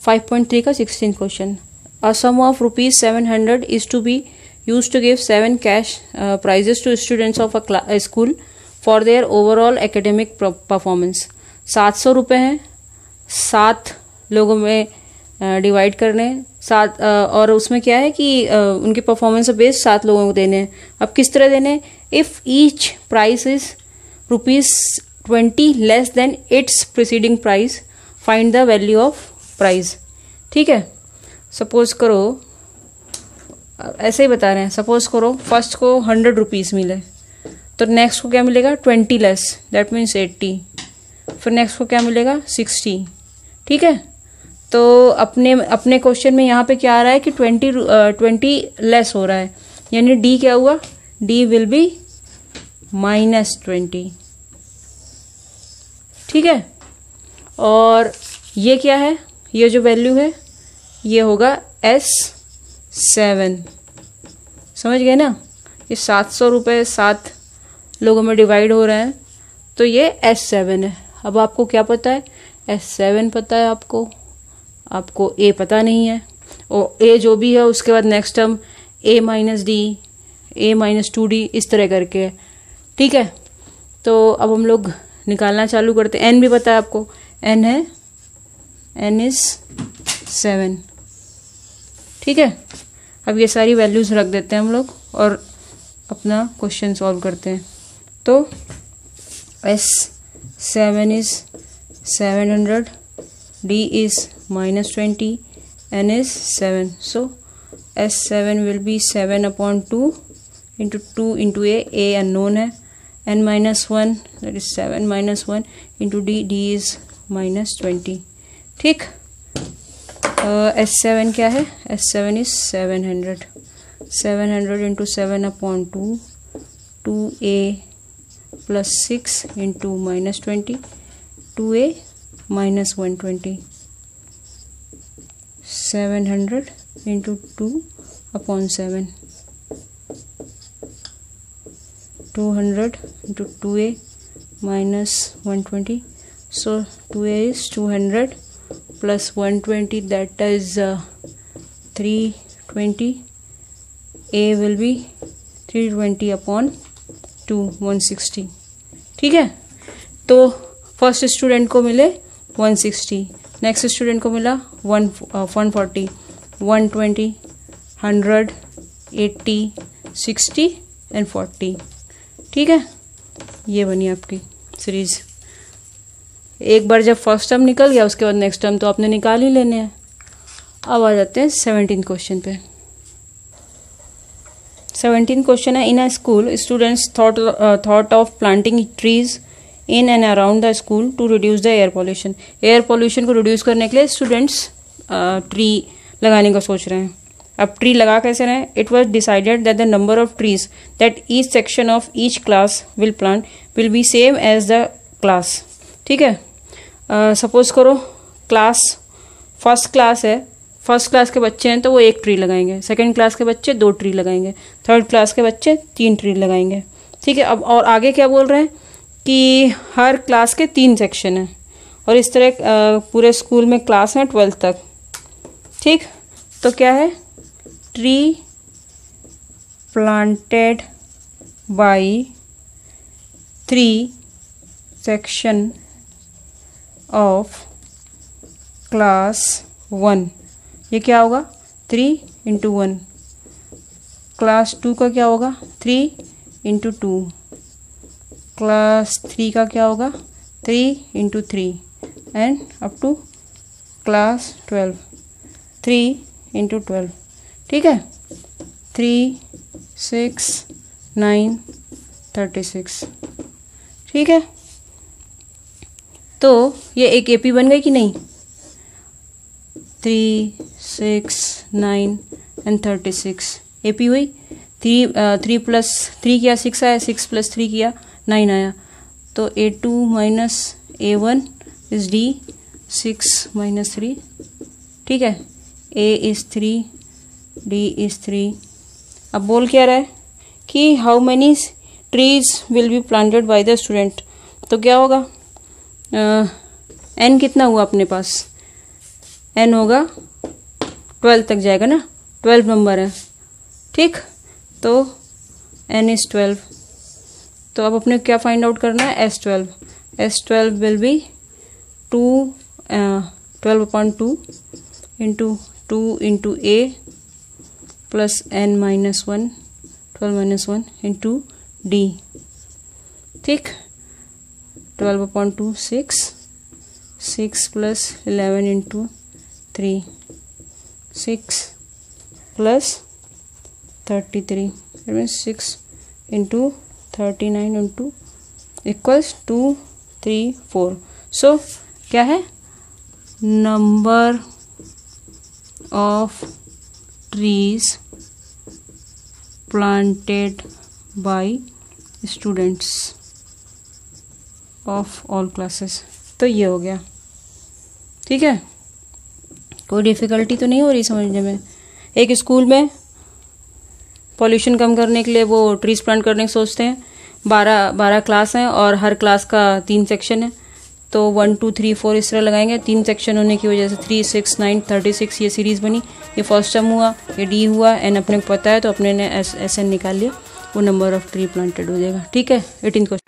5.3 का 16th question. A sum of ₹700 is to be use to give 7 cash prizes to students of a school for their overall academic performance. 700 रुपये हैं, 7 लोगों में divide करने, 7 और उसमें क्या है कि उनके परफॉर्मेंस बेस्ड 7 लोगों को देने हैं। अब किस तरह देने हैं? If each price is ₹20 less than it's preceding price, find the value of price. ठीक है, सपोज करो ऐसे ही बता रहे हैं, सपोज करो फर्स्ट को 100 रुपीज मिले तो नेक्स्ट को क्या मिलेगा? 20 लेस, दैट मीन्स 80। फिर नेक्स्ट को क्या मिलेगा? 60। ठीक है, तो अपने क्वेश्चन में यहाँ पे क्या आ रहा है कि 20 लेस हो रहा है, यानी डी क्या हुआ? D will be -20। ठीक है, और ये क्या है? ये जो वैल्यू है ये होगा S7। समझ गए ना? ये 700 रुपये 7 लोगों में डिवाइड हो रहे हैं तो ये S7 है। अब आपको क्या पता है? S7 पता है आपको A पता नहीं है, और A जो भी है उसके बाद next term A - D, A - 2D इस तरह करके है। ठीक है, तो अब हम लोग निकालना चालू करते हैं। N भी पता है आपको, N है, N इज 7। ठीक है, अब ये सारी वैल्यूज रख देते हैं हम लोग और अपना क्वेश्चन सॉल्व करते हैं। तो S7 is 700, D is -20, N is 7. So S7 will be 7/2 into 2 into A unknown है, N-1 that is 7 - 1 into D is -20। ठीक, S7 क्या है? S7 is 700, 700 into 7/2, 2A plus 6 into -20, 2A -120, 700 into 2/7, 200 into 2A -120. So 2A is 200 plus 120, that is 320. A will be 320/2, 160। ठीक है, तो first student को मिले 160, next student को मिला 140, 120, 100, 80, 60 एंड 40। ठीक है, ये बनी आपकी सीरीज। एक बार जब फर्स्ट टर्म निकल गया उसके बाद नेक्स्ट टर्म तो आपने निकाल ही लेने हैं। अब आ जाते हैं 17 क्वेश्चन पे। 17 क्वेश्चन है, in a school students thought of planting trees in and around the school to reduce the air pollution. Air pollution को रिड्यूस करने के लिए स्टूडेंट्स ट्री लगाने का सोच रहे हैं। अब ट्री लगा कैसे रहे हैं? It was decided that the number of trees that each section of each class will plant will be same as the class. ठीक है, सपोज करो क्लास फर्स्ट क्लास है, फर्स्ट क्लास के बच्चे हैं तो वो 1 ट्री लगाएंगे, सेकंड क्लास के बच्चे 2 ट्री लगाएंगे, थर्ड क्लास के बच्चे 3 ट्री लगाएंगे। ठीक है, अब और आगे क्या बोल रहे हैं कि हर क्लास के 3 सेक्शन हैं और इस तरह पूरे स्कूल में क्लास हैं 12th तक। ठीक, तो क्या है? Tree planted by 3 section of class 1। ये क्या होगा? 3 into 1। क्लास 2 का क्या होगा? 3 into 2। क्लास 3 का क्या होगा? 3 into 3 and up to class 12, 3 into 12। ठीक है, 3, 6, 9, 36। ठीक है, तो ये एक एपी बन गई कि नहीं? 3, 6, 9 एंड 36 एपी हुई। 3 प्लस 3 किया 6 आया, 6 प्लस 3 किया 9 आया, तो A2 minus A1 is D, 6 - 3। ठीक है, A इज 3, D इज 3। अब बोल क्या रहा है कि how many trees will be planted by the student. तो क्या होगा? N कितना हुआ अपने पास? n होगा 12 तक जाएगा ना, 12 नंबर है, ठीक। तो n इज 12। तो अब अपने क्या फाइंड आउट करना है, S12। S12 will be 12/2 into 2 into a plus n minus 1, 12 minus 1 into d, ठीक। 12/2 6 plus 11 into 3, 6 plus 33, 6 into 39 into equals 2 3 4। सो क्या है, number of trees planted by students of all classes. तो ये हो गया, ठीक है। कोई डिफिकल्टी तो नहीं हो रही समझने में। एक स्कूल में पॉल्यूशन कम करने के लिए वो ट्रीज प्लांट करने की सोचते हैं। 12 क्लास हैं और हर क्लास का 3 सेक्शन है, तो 1 2 3 4 इस तरह लगाएंगे। 3 सेक्शन होने की वजह से 3 6 9 36 ये सीरीज बनी। ये फर्स्ट टर्म हुआ, ये डी हुआ, एन अपने को पता है तो अपने ने एस एन निकाल लिया, वो नंबर ऑफ ट्री प्लांटेड हो जाएगा, ठीक है। 18 क्वेश्चन।